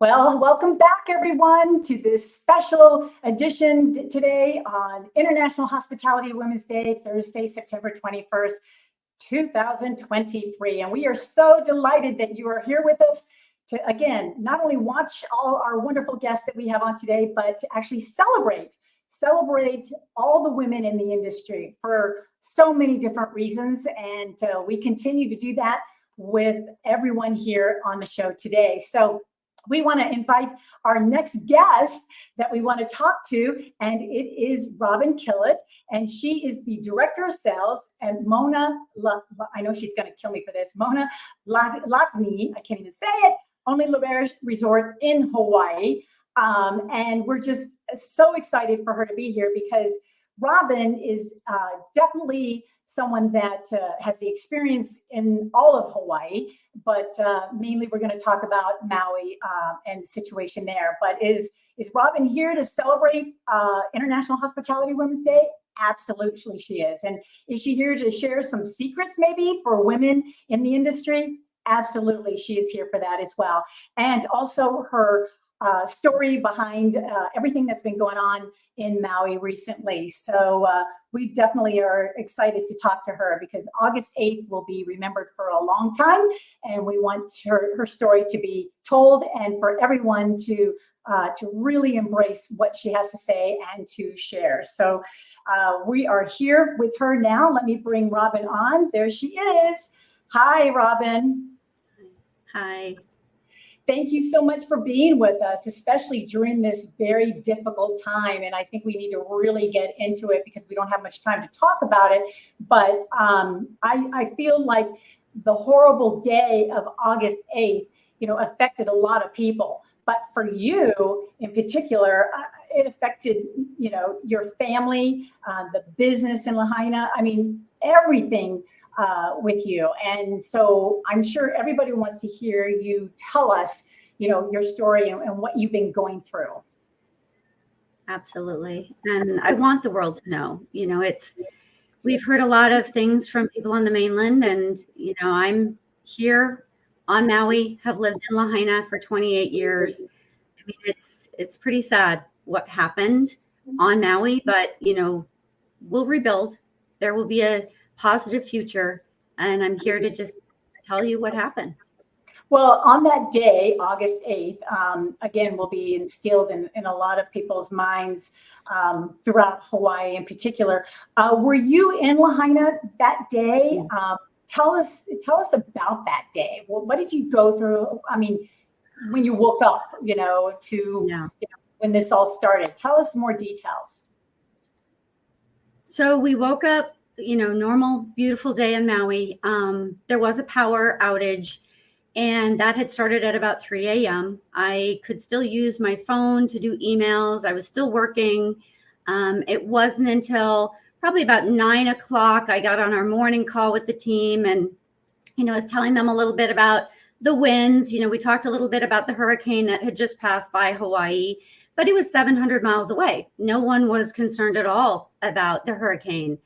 Well, welcome back, everyone, to this special edition today on International Hospitality Women's Day, Thursday, September 21st, 2023. And we are so delighted that you are here with us to, again, not only watch all our wonderful guests that we have on today, but to actually celebrate all the women in the industry for so many different reasons. And we continue to do that with everyone here on the show today. So we want to invite our next guest that we want to talk to, and it is Robin Killett, and she is the Director of Sales at I know she's going to kill me for this, 𝗛𝗏𝗏, I can't even say it, only l'auberge resort in Hawaii. And we're just so excited for her to be here because Robin is definitely someone that has the experience in all of Hawaii, but mainly we're going to talk about Maui and the situation there. But is Robin here to celebrate International Hospitality Women's Day? Absolutely she is. And is she here to share some secrets maybe for women in the industry? Absolutely, she is here for that as well. And also her story behind everything that's been going on in Maui recently. So we definitely are excited to talk to her because August 8th will be remembered for a long time. And we want her story to be told and for everyone to really embrace what she has to say and to share. So we are here with her now. Let me bring Robin on. There she is. Hi, Robin. Hi. Thank you so much for being with us, especially during this very difficult time. And I think we need to really get into it because we don't have much time to talk about it. But I feel like the horrible day of August 8th, affected a lot of people. But for you in particular, it affected, your family, the business in Lahaina. I mean, everything with you. And so I'm sure everybody wants to hear you tell us, your story and what you've been going through. Absolutely. And I want the world to know, we've heard a lot of things from people on the mainland and, I'm here on Maui, have lived in Lahaina for 28 years. I mean, it's pretty sad what happened on Maui, but, we'll rebuild. There will be a positive future. And I'm here to just tell you what happened. Well, on that day, August 8th, again, will be instilled in a lot of people's minds throughout Hawaii in particular. Were you in Lahaina that day? Tell us about that day. What did you go through? I mean, when you woke up, when this all started, tell us more details. So we woke up, normal, beautiful day in Maui. There was a power outage and that had started at about 3 a.m. I could still use my phone to do emails. I was still working. It wasn't until probably about 9 o'clock, I got on our morning call with the team and, I was telling them a little bit about the winds. We talked a little bit about the hurricane that had just passed by Hawaii, but it was 700 miles away. No one was concerned at all about the hurricane.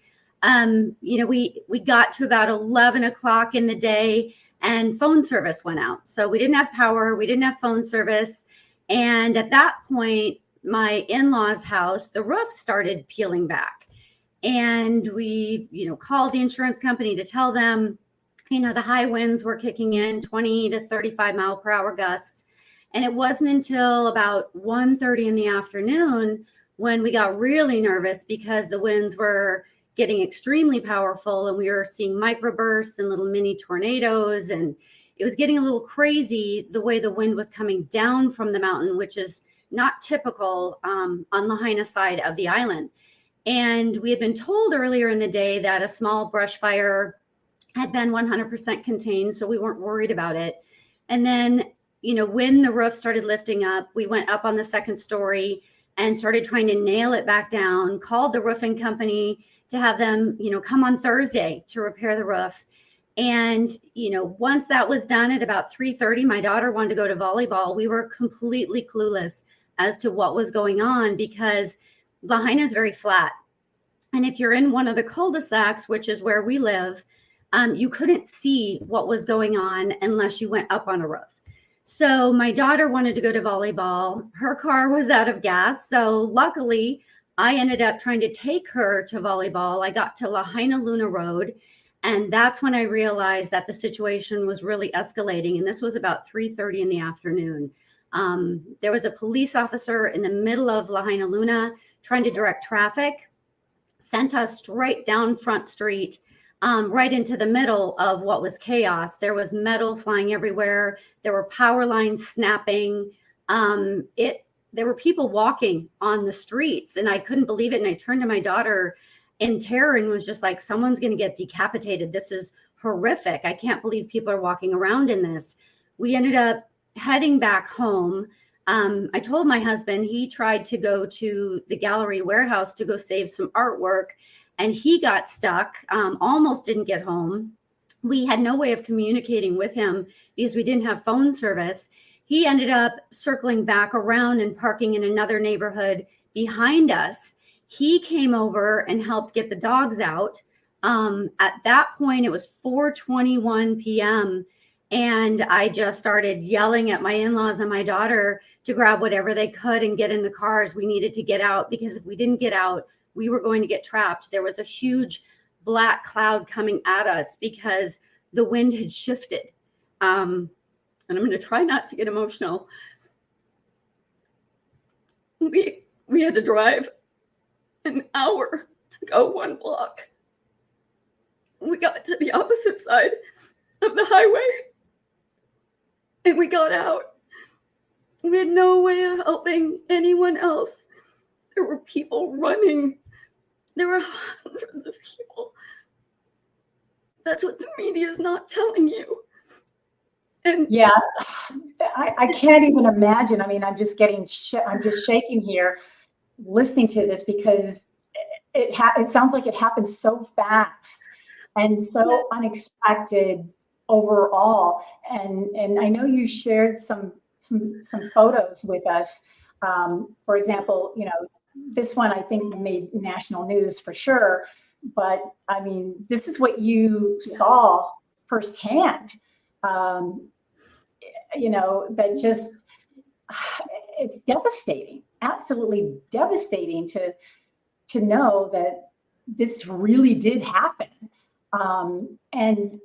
We got to about 11 o'clock in the day and phone service went out. So we didn't have power, we didn't have phone service. And at that point, my in-laws' house, the roof started peeling back. And we, called the insurance company to tell them, the high winds were kicking in, 20 to 35 mile per hour gusts. And it wasn't until about 1:30 in the afternoon when we got really nervous because the winds were getting extremely powerful and we were seeing microbursts and little mini tornadoes. And it was getting a little crazy the way the wind was coming down from the mountain, which is not typical on the Lahaina side of the island. And we had been told earlier in the day that a small brush fire had been 100% contained, so we weren't worried about it. And then, when the roof started lifting up, we went up on the second story and started trying to nail it back down, called the roofing company to have them, come on Thursday to repair the roof. And, once that was done at about 3:30, my daughter wanted to go to volleyball. We were completely clueless as to what was going on because Lahaina is very flat. And if you're in one of the cul-de-sacs, which is where we live, you couldn't see what was going on unless you went up on a roof. So my daughter wanted to go to volleyball. Her car was out of gas. So luckily, I ended up trying to take her to volleyball. I got to Lahaina Luna Road, and that's when I realized that the situation was really escalating. And this was about 3:30 in the afternoon. There was a police officer in the middle of Lahaina Luna trying to direct traffic, sent us straight down Front Street, right into the middle of what was chaos. There was metal flying everywhere. There were power lines snapping. There were people walking on the streets, and I couldn't believe it. And I turned to my daughter in terror and was just like, someone's going to get decapitated. This is horrific. I can't believe people are walking around in this. We ended up heading back home. I told my husband, he tried to go to the gallery warehouse to go save some artwork, and he got stuck, almost didn't get home. We had no way of communicating with him because we didn't have phone service. He ended up circling back around and parking in another neighborhood behind us. He came over and helped get the dogs out. At that point, it was 4:21 p.m. And I just started yelling at my in-laws and my daughter to grab whatever they could and get in the cars. We needed to get out, because if we didn't get out, we were going to get trapped. There was a huge black cloud coming at us because the wind had shifted. And I'm going to try not to get emotional. We had to drive an hour to go 1 block. We got to the opposite side of the highway, and we got out. We had no way of helping anyone else. There were people running. There were hundreds of people. That's what the media is not telling you. And yeah, I can't even imagine. I mean, I'm just shaking here listening to this, because it sounds like it happened so fast and so unexpected overall. And I know you shared some photos with us. For example, this one I think made national news for sure. But I mean, this is what you saw firsthand. That just, it's devastating, absolutely devastating to know that this really did happen. And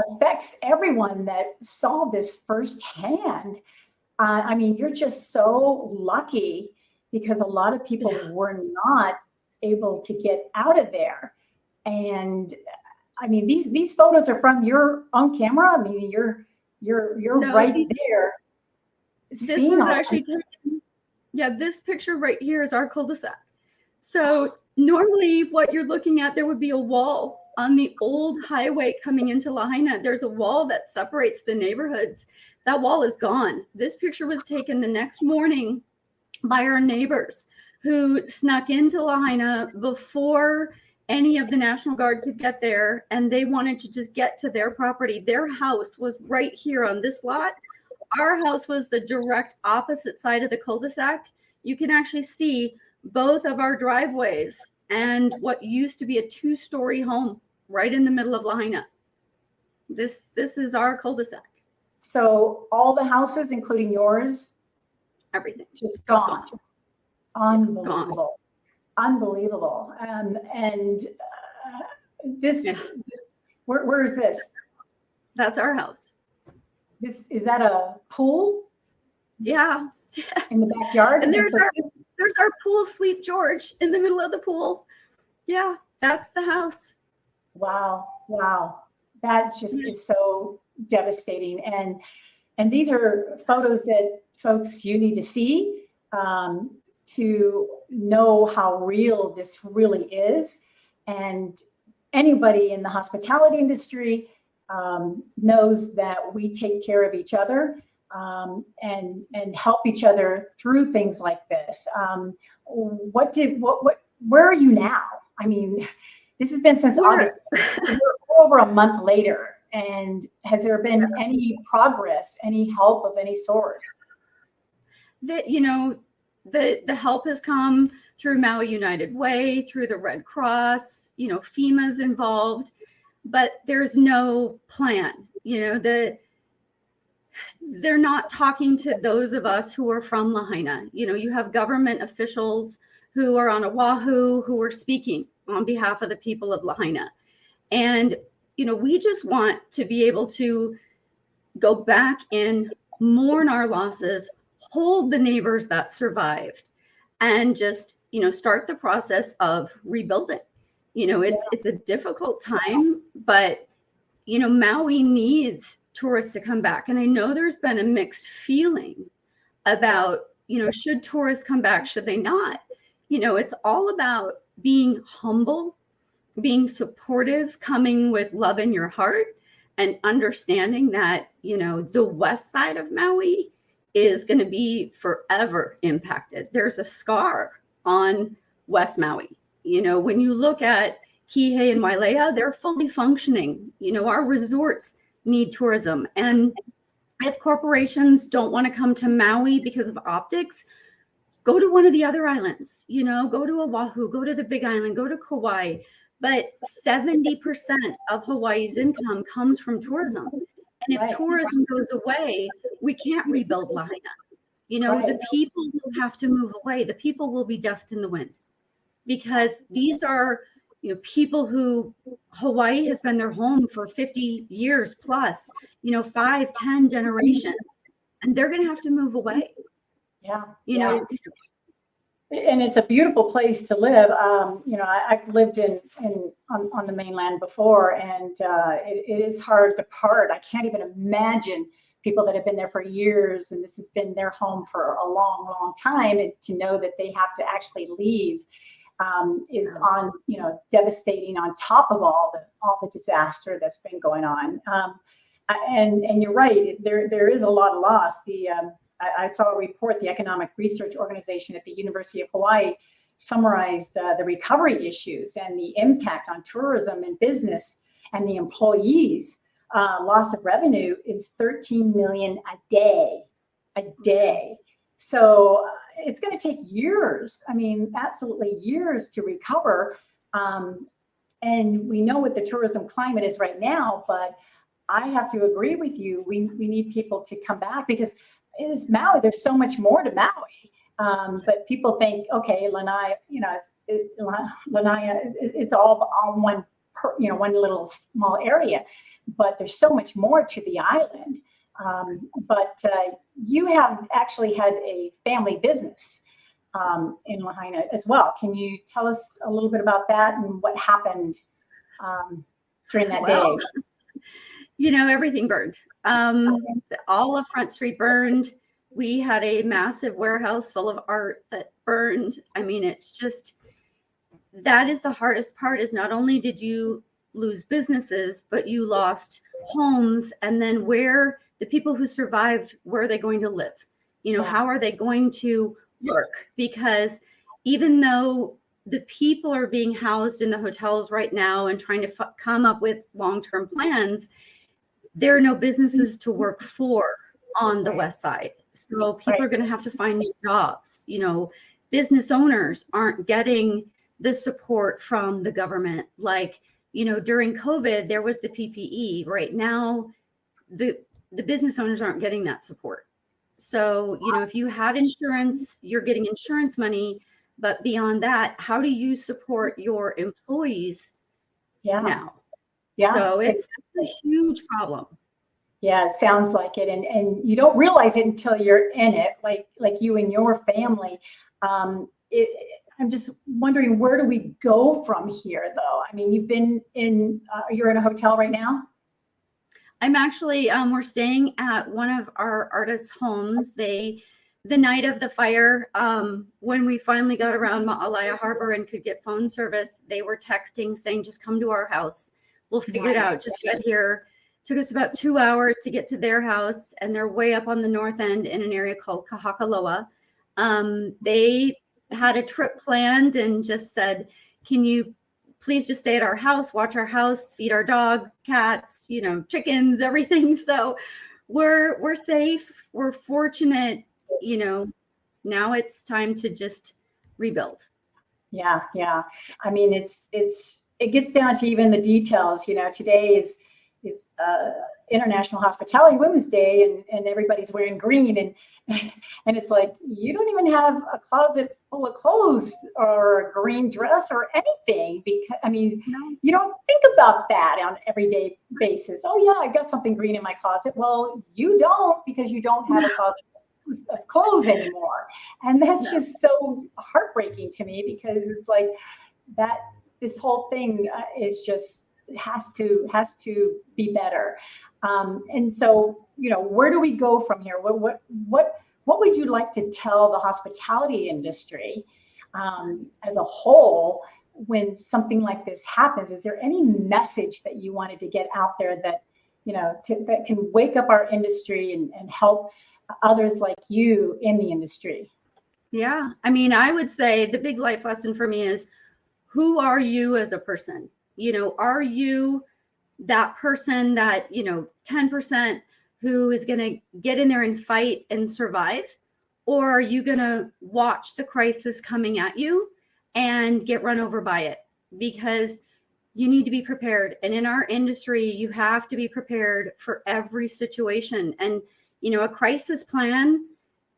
affects everyone that saw this firsthand. I mean, you're just so lucky, because a lot of people were not able to get out of there. And I mean, these photos are from your own camera. I mean, you're right there. This was actually taken. Yeah, this picture right here is our cul-de-sac. So normally what you're looking at, there would be a wall on the old highway coming into Lahaina. There's a wall that separates the neighborhoods. That wall is gone. This picture was taken the next morning by our neighbors who snuck into Lahaina before any of the National Guard could get there, and they wanted to just get to their property. Their house was right here on this lot. Our house was the direct opposite side of the cul-de-sac. You can actually see both of our driveways and what used to be a 2-story home right in the middle of Lahaina. This is our cul-de-sac. So all the houses, including yours, everything just gone. Unbelievable. Gone. Unbelievable. And this, where is this? That's our house. Is that a pool? Yeah. In the backyard? And there's our pool sweep George in the middle of the pool. Yeah, that's the house. Wow. That just is so devastating. And these are photos that folks, you need to see to know how real this really is. And anybody in the hospitality industry knows that we take care of each other and help each other through things like this. Where are you now? I mean, this has been since August. We're over a month later. And has there been any progress, any help of any sort? The help has come through Maui United Way, through the Red Cross, FEMA's involved, but there's no plan. they're not talking to those of us who are from Lahaina. You know, you have government officials who are on Oahu who are speaking on behalf of the people of Lahaina. And, you know, we just want to be able to go back and mourn our losses, hold the neighbors that survived, and just, you know, start the process of rebuilding. You know, it's a difficult time, but, you know, Maui needs tourists to come back. And I know there's been a mixed feeling about, you know, should tourists come back, should they not? You know, it's all about being humble, being supportive, coming with love in your heart, and understanding that, you know, the west side of Maui is going to be forever impacted. There's a scar on West Maui. You know, when you look at Kihei and Wailea, they're fully functioning. You know, our resorts need tourism. And if corporations don't want to come to Maui because of optics, go to one of the other islands, you know, go to Oahu, go to the Big Island, go to Kauai. But 70% of Hawaii's income comes from tourism. And if tourism goes away, we can't rebuild Lahaina. You know, the people will have to move away. The people will be dust in the wind, because these are, you know, people who Hawaii has been their home for 50 years plus, you know, 5, 10 generations, and they're going to have to move away. Yeah. You know, and it's a beautiful place to live. You know, I've lived on the mainland before, and it is hard to part. I can't even imagine people that have been there for years, and this has been their home for a long, long time, and to know that they have to actually leave is on, you know, devastating on top of all the disaster that's been going on. And you're right, there is a lot of loss. I saw a report, the Economic Research Organization at the University of Hawaii summarized the recovery issues and the impact on tourism and business and the employees. Loss of revenue is 13 million a day. So it's going to take years. I mean, absolutely years to recover. And we know what the tourism climate is right now, but I have to agree with you. We need people to come back, because it is Maui. There's so much more to Maui. But people think, okay, Lanai, you know, Lanai, it's all one, one little small area. But there's so much more to the island. But you have actually had a family business in Lahaina as well. Can you tell us a little bit about that and what happened during that day? You know, everything burned. All of Front Street burned. We had a massive warehouse full of art that burned. I mean, it's just, that is the hardest part, is not only did you lose businesses, but you lost homes. And then where the people who survived, where are they going to live? You know, how are they going to work? Because even though the people are being housed in the hotels right now and trying to come up with long-term plans, there are no businesses to work for on the west side. So people are going to have to find new jobs. You know, business owners aren't getting the support from the government. Like, you know, during COVID, there was the PPE. Right now, the business owners aren't getting that support. So, you know, if you had insurance, you're getting insurance money. But beyond that, how do you support your employees now? Yeah. So it's a huge problem. Yeah, it sounds like it. And you don't realize it until you're in it, like you and your family. I'm just wondering, where do we go from here, though? I mean, you've been you're in a hotel right now? I'm actually, we're staying at one of our artists' homes. The night of the fire, when we finally got around Maalaea Harbor and could get phone service, they were texting saying, just come to our house. We'll figure it out. Just get here. Took us about 2 hours to get to their house, and they're way up on the north end in an area called Kahakaloa. They had a trip planned and just said, can you please just stay at our house, watch our house, feed our dog, cats, you know, chickens, everything. So we're safe. We're fortunate. You know, now it's time to just rebuild. Yeah. I mean, it gets down to even the details. You know, today is is International Hospitality Women's Day, and everybody's wearing green, and it's like, you don't even have a closet full of clothes or a green dress or anything, because I mean, you don't think about that on an everyday basis. Oh yeah, I got something green in my closet. Well, you don't, because you don't have a closet of clothes anymore. And that's just so heartbreaking to me, because it's like that this whole thing is just has to be better. And so, where do we go from here? What would you like to tell the hospitality industry as a whole when something like this happens? Is there any message that you wanted to get out there that that can wake up our industry and help others like you in the industry? Yeah, I mean, I would say the big life lesson for me is, who are you as a person? Are you that person that 10% who is going to get in there and fight and survive? Or are you going to watch the crisis coming at you and get run over by it? Because you need to be prepared. And in our industry, you have to be prepared for every situation. And, a crisis plan,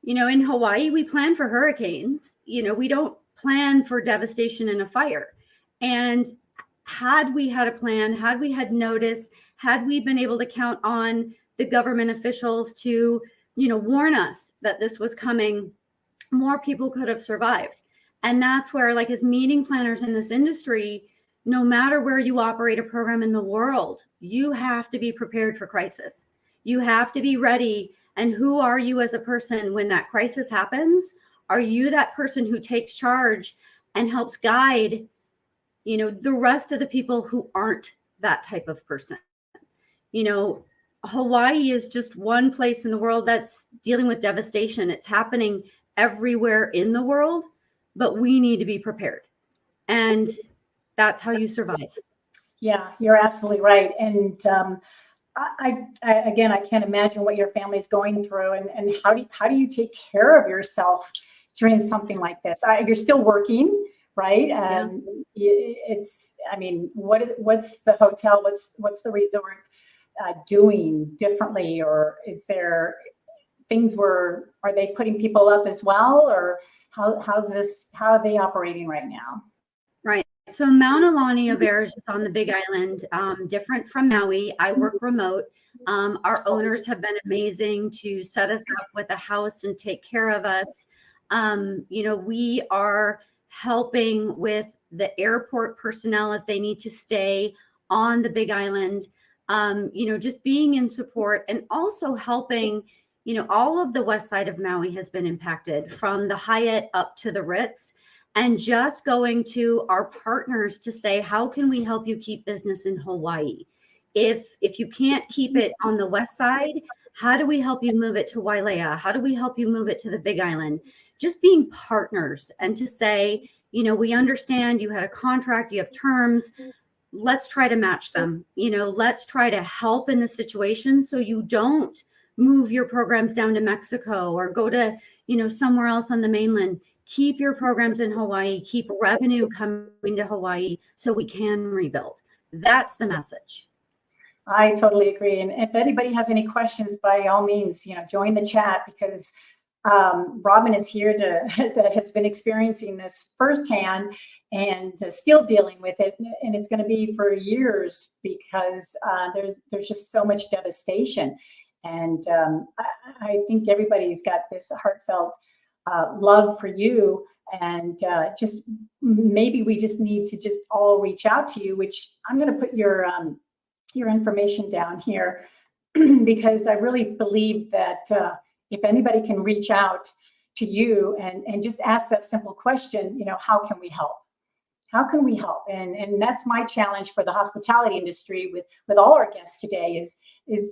in Hawaii, we plan for hurricanes. We don't plan for devastation in a fire. And had we had a plan, had we had notice, had we been able to count on the government officials to, warn us that this was coming, more people could have survived. And that's where, like, as meeting planners in this industry, no matter where you operate a program in the world, you have to be prepared for crisis. You have to be ready. And who are you as a person when that crisis happens? Are you that person who takes charge and helps guide, the rest of the people who aren't that type of person? Hawaii is just one place in the world that's dealing with devastation. It's happening everywhere in the world, but we need to be prepared. And that's how you survive. Yeah, you're absolutely right. And I again, I can't imagine what your family's going through, and how do you take care of yourself during something like this? You're still working, right? And it's, I mean, what's the hotel, what's the resort doing differently, or is there things are they putting people up as well, or how are they operating right now? Right. So Maui auberge is on the Big Island, different from Maui. I work remote. Our owners have been amazing to set us up with a house and take care of us. We are helping with the airport personnel if they need to stay on the Big Island, just being in support, and also helping, all of the west side of Maui has been impacted, from the Hyatt up to the Ritz. And just going to our partners to say, how can we help you keep business in Hawaii? If you can't keep it on the west side, how do we help you move it to Wailea? How do we help you move it to the Big Island? Just being partners, and to say, we understand you had a contract, you have terms. Let's try to match them. Let's try to help in the situation, so you don't move your programs down to Mexico or go to, somewhere else on the mainland. Keep your programs in Hawaii, keep revenue coming to Hawaii, so we can rebuild. That's the message. I totally agree. And if anybody has any questions, by all means, join the chat, because Robin is here that has been experiencing this firsthand and still dealing with it. And it's going to be for years, because there's just so much devastation. And I think everybody's got this heartfelt love for you, and just maybe we just need to just all reach out to you, which I'm going to put your information down here, because I really believe that if anybody can reach out to you and just ask that simple question, how can we help? How can we help? And that's my challenge for the hospitality industry with all our guests today is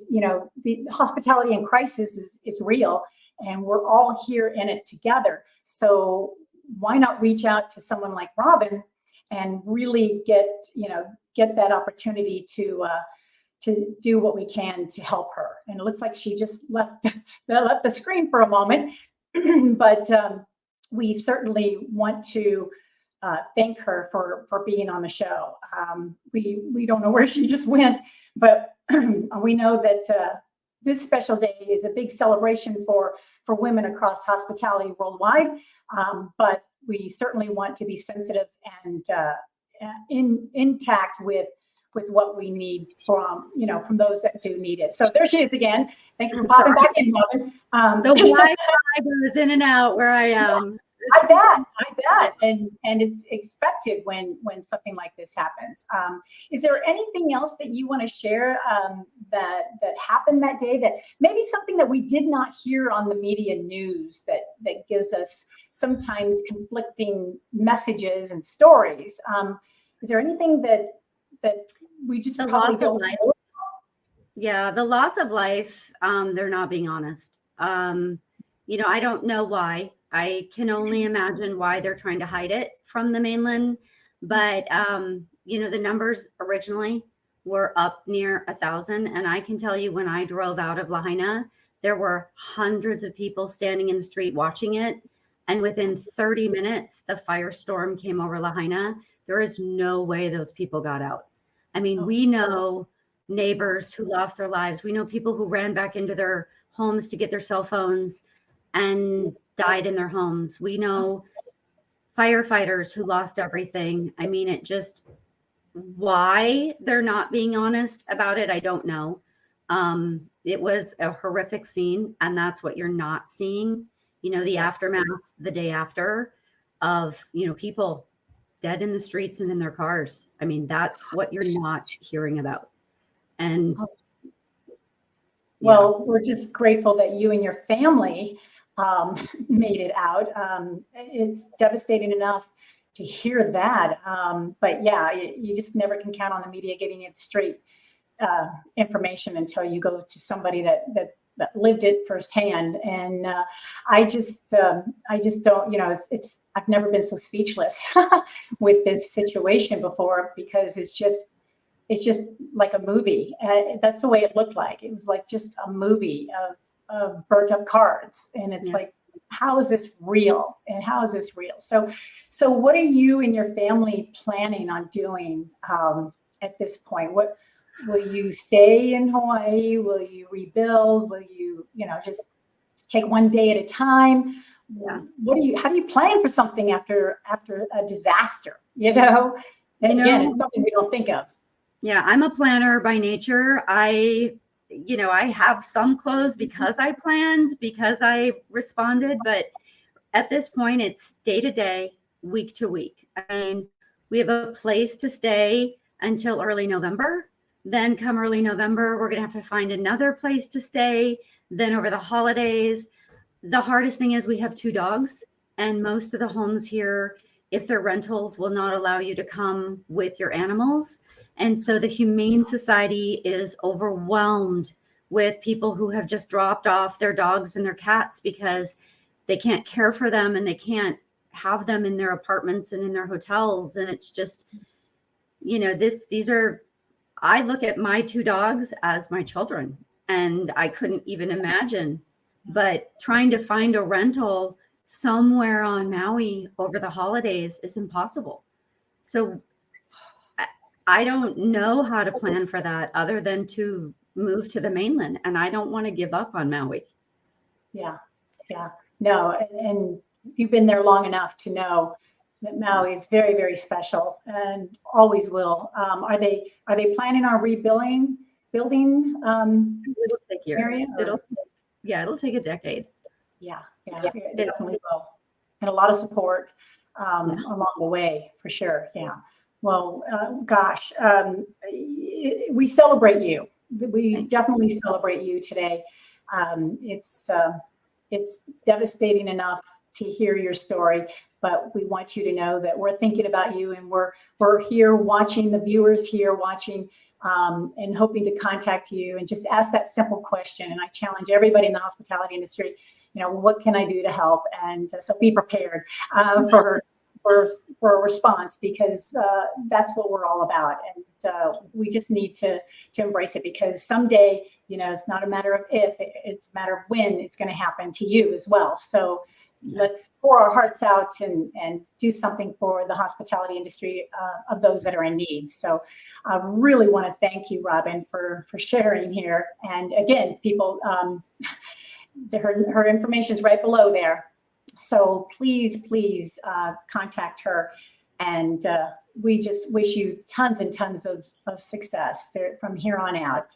the hospitality in crisis is real. And we're all here in it together. So why not reach out to someone like Robin and really get that opportunity to do what we can to help her? And it looks like she just left the screen for a moment, but we certainly want to thank her for being on the show. We don't know where she just went, but we know that this special day is a big celebration for women across hospitality worldwide. But we certainly want to be sensitive and intact with what we need from those that do need it. So there she is again. Thank you for popping back in, Mother. The Wi-Fi goes in and out where I am. I bet, and it's expected when something like this happens. Is there anything else that you want to share that happened that day, that maybe something that we did not hear on the media news that gives us sometimes conflicting messages and stories? Is there anything that we just probably don't know? Yeah, the loss of life, they're not being honest. I don't know why. I can only imagine why they're trying to hide it from the mainland. But, the numbers originally were up near 1,000. And I can tell you, when I drove out of Lahaina, there were hundreds of people standing in the street watching it. And within 30 minutes, the firestorm came over Lahaina. There is no way those people got out. I mean, we know neighbors who lost their lives. We know people who ran back into their homes to get their cell phones and died in their homes. We know firefighters who lost everything. I mean, why they're not being honest about it, I don't know. It was a horrific scene, and that's what you're not seeing. The aftermath the day after of, people dead in the streets and in their cars. I mean, that's what you're not hearing about. And well, we're just grateful that you and your family made it out. It's devastating enough to hear that. But yeah, you just never can count on the media giving you the straight information until you go to somebody that lived it firsthand. And I just don't, I've never been so speechless with this situation before, because it's just like a movie. That's the way it looked like. It was like just a movie of burnt up cards. And it's like, how is this real? And how is this real? So what are you and your family planning on doing at this point? Will you stay in Hawaii? Will you rebuild? Will you, just take one day at a time? Yeah. How do you plan for something after a disaster, And again, it's something we don't think of. Yeah, I'm a planner by nature. I have some clothes because I planned, because I responded, but at this point it's day to day, week to week. I mean, we have a place to stay until early November. Then come early November, we're going to have to find another place to stay. Then over the holidays, the hardest thing is we have 2 dogs, and most of the homes here, if they're rentals, will not allow you to come with your animals. And so the Humane Society is overwhelmed with people who have just dropped off their dogs and their cats because they can't care for them and they can't have them in their apartments and in their hotels. And it's just, I look at my 2 dogs as my children, and I couldn't even imagine, but trying to find a rental somewhere on Maui over the holidays is impossible. So I don't know how to plan for that other than to move to the mainland, and I don't want to give up on Maui. Yeah. No, and you've been there long enough to know that Maui is very, very special and always will. Are they planning on rebuilding? It'll take years. Area, it'll take a decade. Yeah, it definitely will, and a lot of support along the way for sure. Yeah. Well, gosh, we celebrate you. We definitely celebrate you today. It's devastating enough to hear your story, but we want you to know that we're thinking about you, and we're here watching, the viewers here watching, and hoping to contact you and just ask that simple question. And I challenge everybody in the hospitality industry, what can I do to help? And so be prepared for a response, because that's what we're all about. And we just need to embrace it, because someday, it's not a matter of if, it's a matter of when it's going to happen to you as well. So let's pour our hearts out and do something for the hospitality industry of those that are in need. So I really want to thank you, Robin, for sharing here. And again, people, her information is right below there. So please contact her. And we just wish you tons and tons of success there from here on out.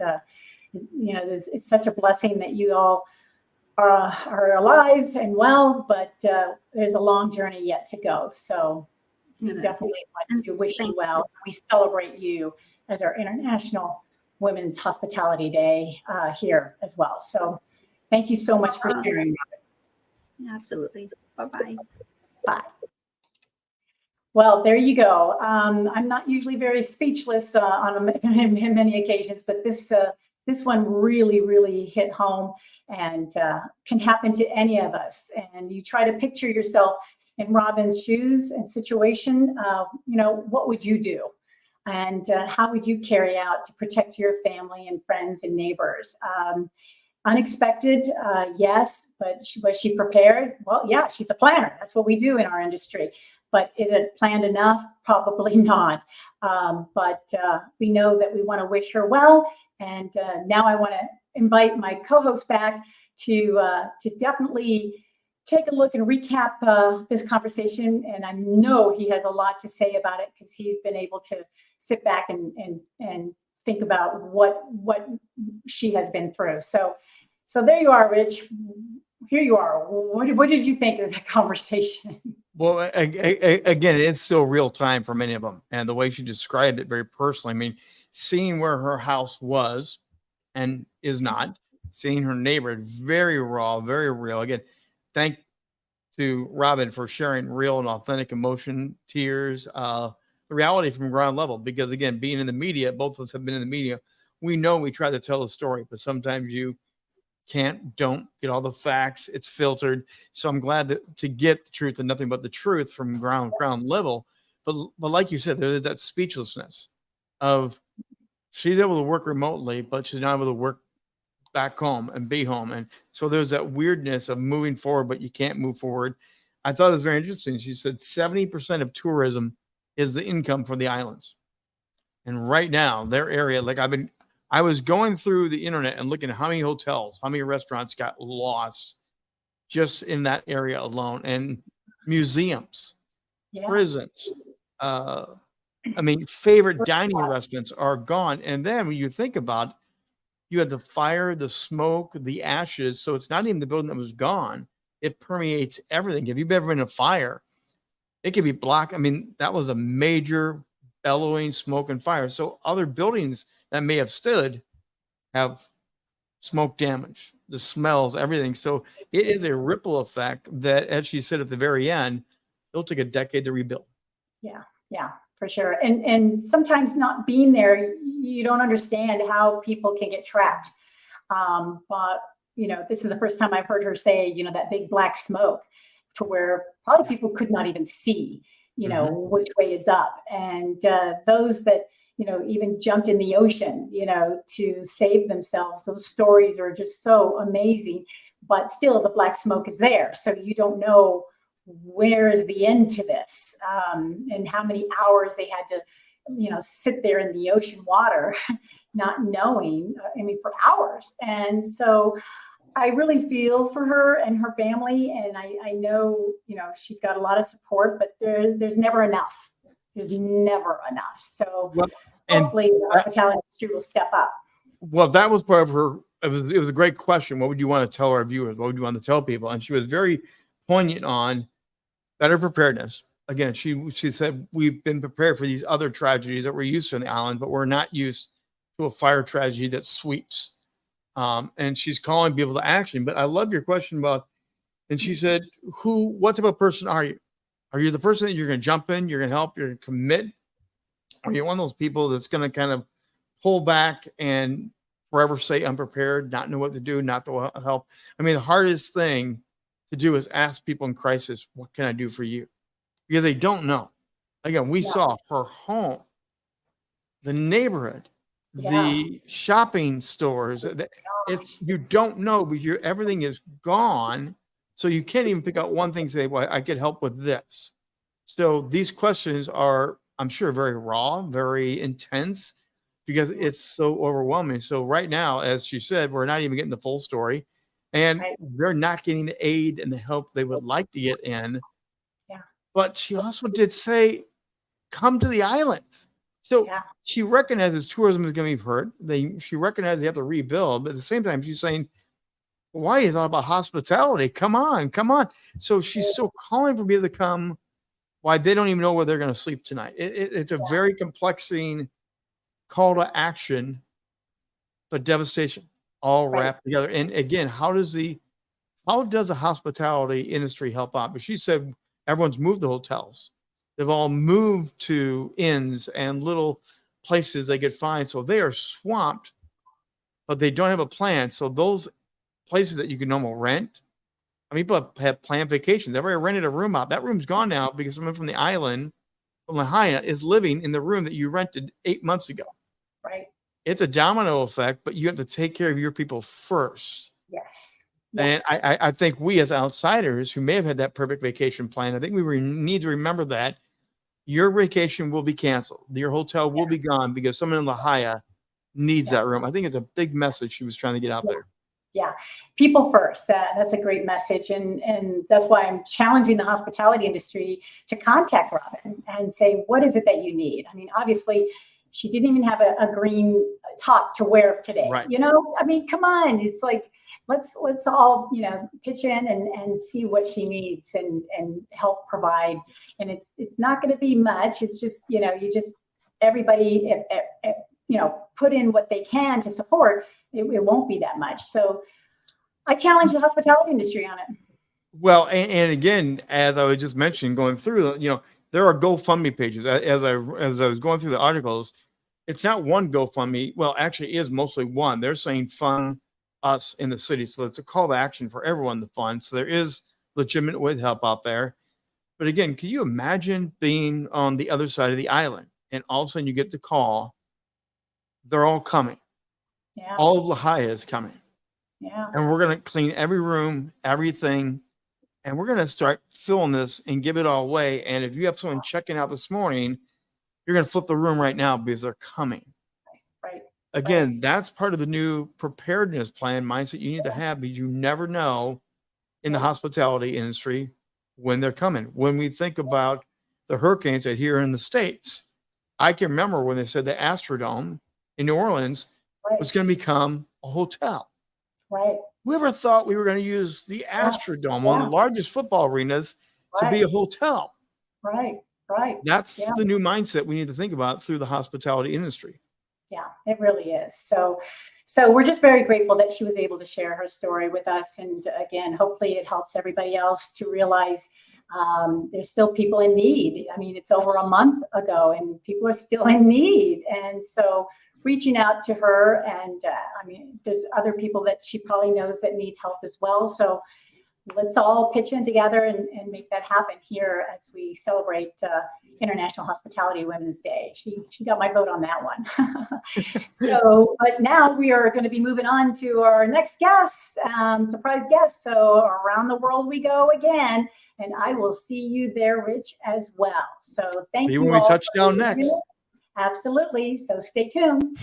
It's such a blessing that you all are alive and well, but there's a long journey yet to go. So we definitely want to wish you well. We celebrate you as our International Women's Hospitality Day here as well. So thank you so much for sharing. Absolutely. Bye-bye. Bye. Well, there you go. I'm not usually very speechless in many occasions, but this one really hit home, and can happen to any of us. And you try to picture yourself in Robin's shoes and situation. What would you do? And how would you carry out to protect your family and friends and neighbors? Unexpected, yes, but was she prepared? Well, yeah, she's a planner. That's what we do in our industry. But is it planned enough? Probably not. But we know that we want to wish her well. And now I want to invite my co-host back to definitely take a look and recap this conversation. And I know he has a lot to say about it, because he's been able to sit back and think about what she has been through. So there you are, Rich. Here you are. What did you think of that conversation? Well, again, it's still real time for many of them. And the way she described it very personally, I mean, seeing where her house was and is not, seeing her neighborhood, very raw, very real. Again, thank to Robin for sharing real and authentic emotion, tears, the reality from ground level. Because again, being in the media, both of us have been in the media. We know we try to tell a story, but sometimes you don't get all the facts. It's filtered. So I'm glad to get the truth and nothing but the truth from ground level. But like you said, there's that speechlessness of she's able to work remotely, but she's not able to work back home and be home. And so there's that weirdness of moving forward, but you can't move forward. I thought it was very interesting. She said 70% of tourism is the income for the islands. And right now, their area, like I was going through the internet and looking at how many hotels, how many restaurants got lost just in that area alone, and museums, prisons. Favorite dining restaurants are gone. And then when you think about, you had the fire, the smoke, the ashes. So it's not even the building that was gone. It permeates everything. If you've ever been in a fire, it could be black. I mean, that was a major bellowing smoke and fire. So other buildings that may have stood have smoke damage, the smells, everything. So it is a ripple effect that, as she said at the very end, it'll take a decade to rebuild. Yeah, for sure. And sometimes not being there, you don't understand how people can get trapped. But this is the first time I've heard her say, that big black smoke, to where probably people could not even see, which way is up. And those that, even jumped in the ocean, to save themselves. Those stories are just so amazing, but still the black smoke is there. So you don't know where is the end to this, and how many hours they had to, sit there in the ocean water, not knowing, for hours. And so I really feel for her and her family. And I know, she's got a lot of support, but there's never enough. There's never enough. So hopefully the hospitality industry will step up. Well, that was part of her. It was a great question. What would you want to tell our viewers? What would you want to tell people? And she was very poignant on better preparedness. Again, she said, we've been prepared for these other tragedies that we're used to in the island, but we're not used to a fire tragedy that sweeps. And she's calling people to action. But I love your question about, and she said, what type of person are you? Are you the person that you're going to jump in, you're going to help, you're going to commit? Are you one of those people that's going to kind of pull back and forever say unprepared, not know what to do, not to help? The hardest thing to do is ask people in crisis, what can I do for you? Because they don't know. Again, we saw her home, the neighborhood, the shopping stores. You don't know, but everything is gone. So you can't even pick out one thing and say, well, I could help with this. So these questions are, I'm sure, very raw, very intense, because it's so overwhelming. So right now, as she said, we're not even getting the full story, and they're not getting the aid and the help they would like to get in. Yeah. But she also did say, come to the islands. So she recognizes tourism is going to be hurt. She recognizes they have to rebuild, but at the same time, she's saying, why is it all about hospitality? Come on, come on. So she's still calling for people to come. Why they don't even know where they're going to sleep tonight. It's a very complexing call to action, but devastation all wrapped together. And again, how does the hospitality industry help out? But she said everyone's moved to hotels. They've all moved to inns and little places they could find. So they are swamped, but they don't have a plan. So those places that you can normally rent, I mean, people have planned vacations. They've already rented a room out. That room's gone now because someone from the island, from Lahaina, is living in the room that you rented 8 months ago. Right. It's a domino effect, but you have to take care of your people first. Yes. And I think we as outsiders who may have had that perfect vacation plan, I think we need to remember that your vacation will be canceled. Your hotel will be gone because someone in Lahaina needs that room. I think it's a big message she was trying to get out there. Yeah, people first. That's a great message, and that's why I'm challenging the hospitality industry to contact Robin and say, what is it that you need? I mean, obviously, she didn't even have a green top to wear today. Right. You know, I mean, come on. It's like let's all pitch in and see what she needs and help provide. And it's not going to be much. It's just everybody put in what they can to support. It won't be that much. So I challenge the hospitality industry on it. Well, and again, as I was just mentioning, going through, there are GoFundMe pages. As I was going through the articles, it's not one GoFundMe. Well, actually, it is mostly one. They're saying fund us in the city. So it's a call to action for everyone to fund. So there is legitimate way to help out there. But again, can you imagine being on the other side of the island and all of a sudden you get the call, they're all coming. Yeah. All of Lahaina is coming. Yeah. And we're going to clean every room, everything. And we're going to start filling this and give it all away. And if you have someone checking out this morning, you're going to flip the room right now because they're coming. Right. Again, that's part of the new preparedness plan mindset you need to have, because you never know in the hospitality industry when they're coming. When we think about the hurricanes that here in the States, I can remember when they said the Astrodome in New Orleans was going to become a hotel. Right. Whoever thought we were going to use the Astrodome, one of the largest football arenas, to be a hotel? Right. That's the new mindset we need to think about through the hospitality industry. Yeah, it really is. So we're just very grateful that she was able to share her story with us. And again, hopefully it helps everybody else to realize there's still people in need. I mean, it's over a month ago and people are still in need. And so reaching out to her, and I mean, there's other people that she probably knows that needs help as well. So let's all pitch in together and make that happen here as we celebrate International Hospitality Women's Day. She got my vote on that one. So, but now we are going to be moving on to our next guest, surprise guest. So around the world we go again, and I will see you there, Rich, as well. So thank you. See you when we touch down next. Absolutely. So stay tuned.